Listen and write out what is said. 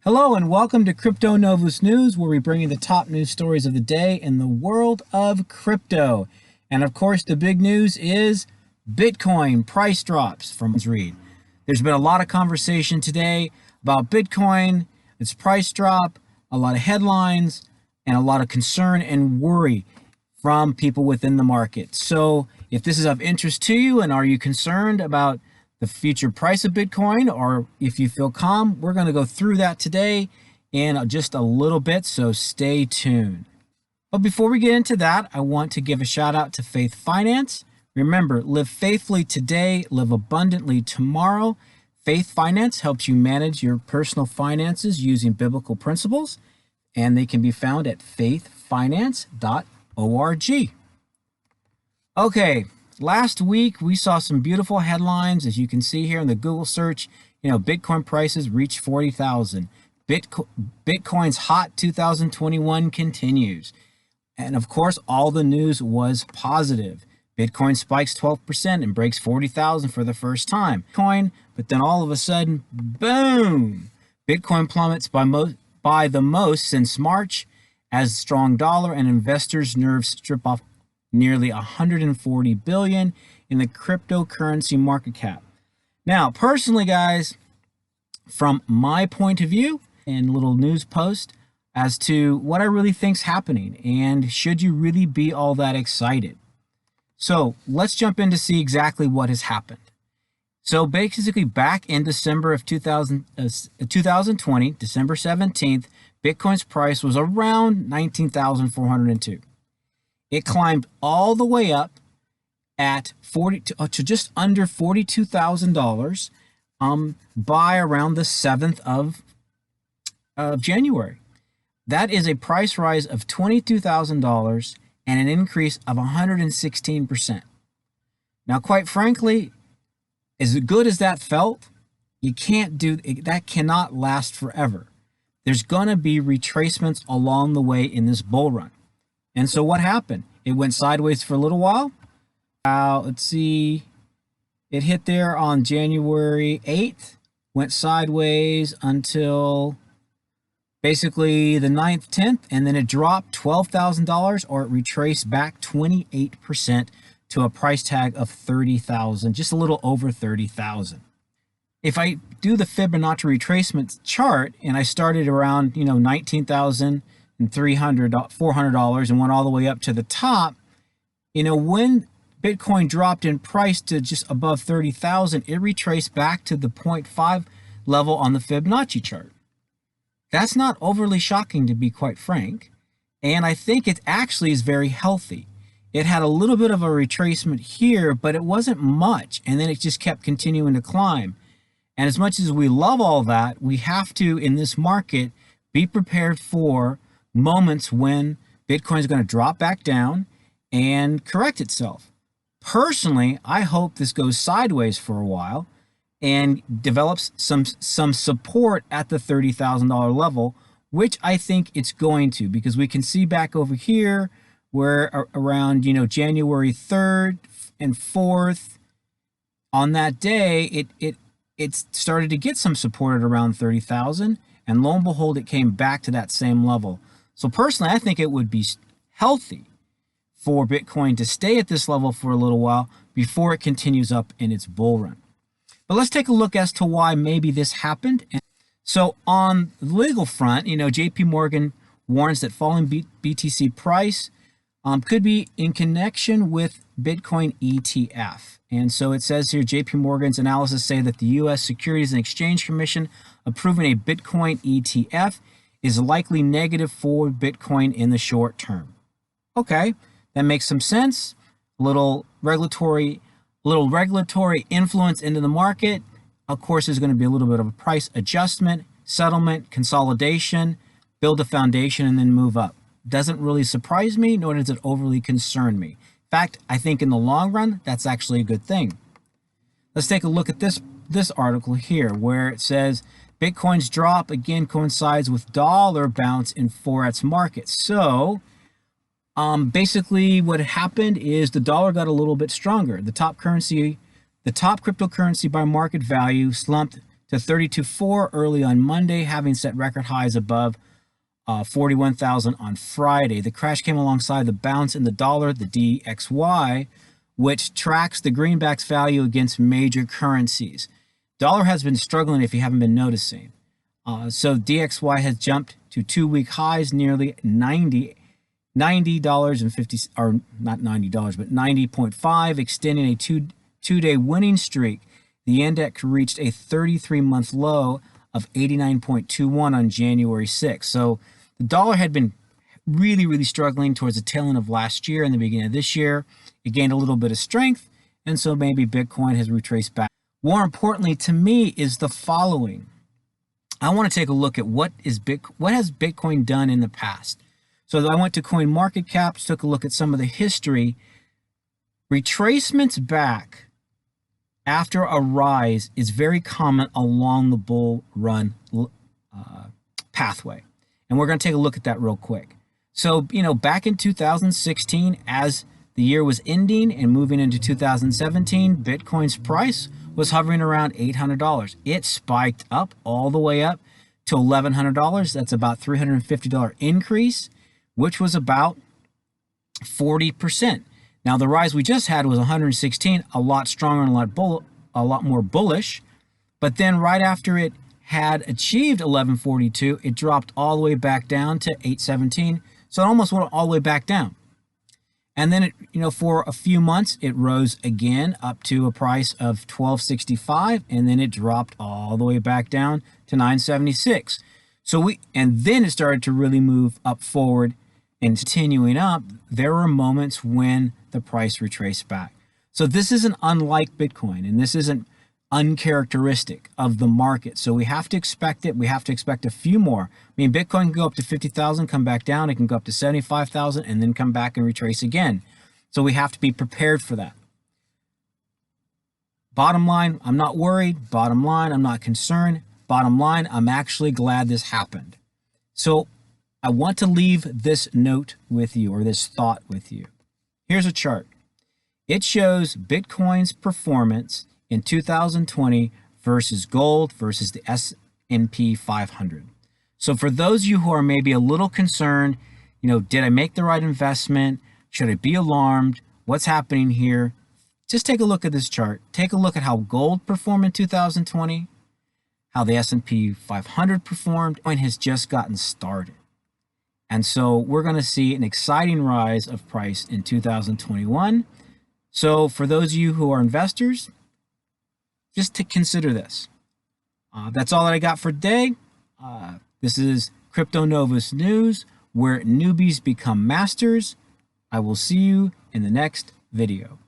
Hello and welcome to Crypto Novus News, where we bring you the top news stories of the day in the world of crypto. And of course, the big news is Bitcoin price drops from Reed. There's been a lot of conversation today about Bitcoin, its price drop, a lot of headlines, and a lot of concern and worry from people within the market. So if this is of interest to you and are you concerned about the future price of Bitcoin, or if you feel calm, we're going to go through that today in just a little bit, so stay tuned. But before we get into that, I want to give a shout out to Faith Finance. Remember, live faithfully today, live abundantly tomorrow. Faith Finance helps you manage your personal finances using biblical principles, and they can be found at faithfinance.org. Okay. Last week, we saw some beautiful headlines. As you can see here in the Google search, Bitcoin prices reached 40,000. Bitcoin's hot 2021 continues. And of course, all the news was positive. Bitcoin spikes 12% and breaks 40,000 for the first time. But then all of a sudden, boom! Bitcoin plummets by the most since March as strong dollar and investors' nerves strip off nearly 140 billion in the cryptocurrency market cap. Now, personally, guys, from my point of view and little news post as to what I really think's happening and should you really be all that excited. So let's jump in to see exactly what has happened. So basically back in December of 2020, December 17th, Bitcoin's price was around 19,402. It climbed all the way up at to just under $42,000 by around the 7th of January. That is a price rise of $22,000 and an increase of 116%. Now, quite frankly, as good as that felt, that cannot last forever. There's going to be retracements along the way in this bull run. And so what happened? It went sideways for a little while. Let's see. It hit there on January 8th, went sideways until basically the 9th, 10th, and then it dropped $12,000, or it retraced back 28% to a price tag of 30,000, just a little over 30,000. If I do the Fibonacci retracement chart and I started around, 19,000 and $400 and went all the way up to the top, when Bitcoin dropped in price to just above 30,000, it retraced back to the 0.5 level on the Fibonacci chart. That's not overly shocking, to be quite frank, and I think it actually is very healthy. It had a little bit of a retracement here, but it wasn't much, and then it just kept continuing to climb. And as much as we love all that, we have to, in this market, be prepared for moments when Bitcoin is going to drop back down and correct itself. Personally, I hope this goes sideways for a while and develops some support at the $30,000 level, which I think it's going to, because we can see back over here where around January 3rd and 4th, on that day it started to get some support at around 30,000, and lo and behold, it came back to that same level. So personally, I think it would be healthy for Bitcoin to stay at this level for a little while before it continues up in its bull run. But let's take a look as to why maybe this happened. So on the legal front, JP Morgan warns that falling BTC price could be in connection with Bitcoin ETF. And so it says here, JP Morgan's analysis say that the U.S. Securities and Exchange Commission approving a Bitcoin ETF is likely negative for Bitcoin in the short term. Okay, that makes some sense. A little regulatory influence into the market. Of course, there's going to be a little bit of a price adjustment, settlement, consolidation, build a foundation, and then move up. Doesn't really surprise me, nor does it overly concern me. In fact, I think in the long run, that's actually a good thing. Let's take a look at this article here, where it says Bitcoin's drop again coincides with dollar bounce in Forex markets. So basically what happened is the dollar got a little bit stronger. The top cryptocurrency by market value slumped to 32.4 early on Monday, having set record highs above 41,000 on Friday. The crash came alongside the bounce in the dollar, the DXY, which tracks the greenback's value against major currencies. Dollar has been struggling if you haven't been noticing. So DXY has jumped to 2-week highs, nearly $90 and 50, or not $90, but 90.5, extending a two-day winning streak. The index reached a 33-month low of 89.21 on January 6th. So the dollar had been really struggling towards the tail end of last year and the beginning of this year. It gained a little bit of strength, and so maybe Bitcoin has retraced back. More importantly to me is the following. I want to take a look at what has Bitcoin done in the past. So I went to CoinMarketCap, took a look at some of the history. Retracements back after a rise is very common along the bull run pathway. And we're going to take a look at that real quick. So, back in 2016, as the year was ending and moving into 2017, Bitcoin's price was hovering around $800. It spiked up all the way up to $1,100. That's about $350 increase, which was about 40%. Now, the rise we just had was 116, a lot stronger and a lot more bullish. But then right after it had achieved 1142, it dropped all the way back down to 817. So it almost went all the way back down. And then for a few months, it rose again up to a price of 1265, and then it dropped all the way back down to 976. And then it started to really move up forward and continuing up. There were moments when the price retraced back. So this isn't unlike Bitcoin, and this isn't uncharacteristic of the market. So we have to expect it. We have to expect a few more. I mean, Bitcoin can go up to 50,000, come back down. It can go up to 75,000 and then come back and retrace again. So we have to be prepared for that. Bottom line, I'm not worried. Bottom line, I'm not concerned. Bottom line, I'm actually glad this happened. So I want to leave this note with you, or this thought with you. Here's a chart. It shows Bitcoin's performance in 2020 versus gold versus the S&P 500. So for those of you who are maybe a little concerned, did I make the right investment? Should I be alarmed? What's happening here? Just take a look at this chart. Take a look at how gold performed in 2020, how the S&P 500 performed. Bitcoin has just gotten started. And so we're going to see an exciting rise of price in 2021. So for those of you who are investors, just to consider this. That's all that I got for today. This is Crypto Novus News, where newbies become masters. I will see you in the next video.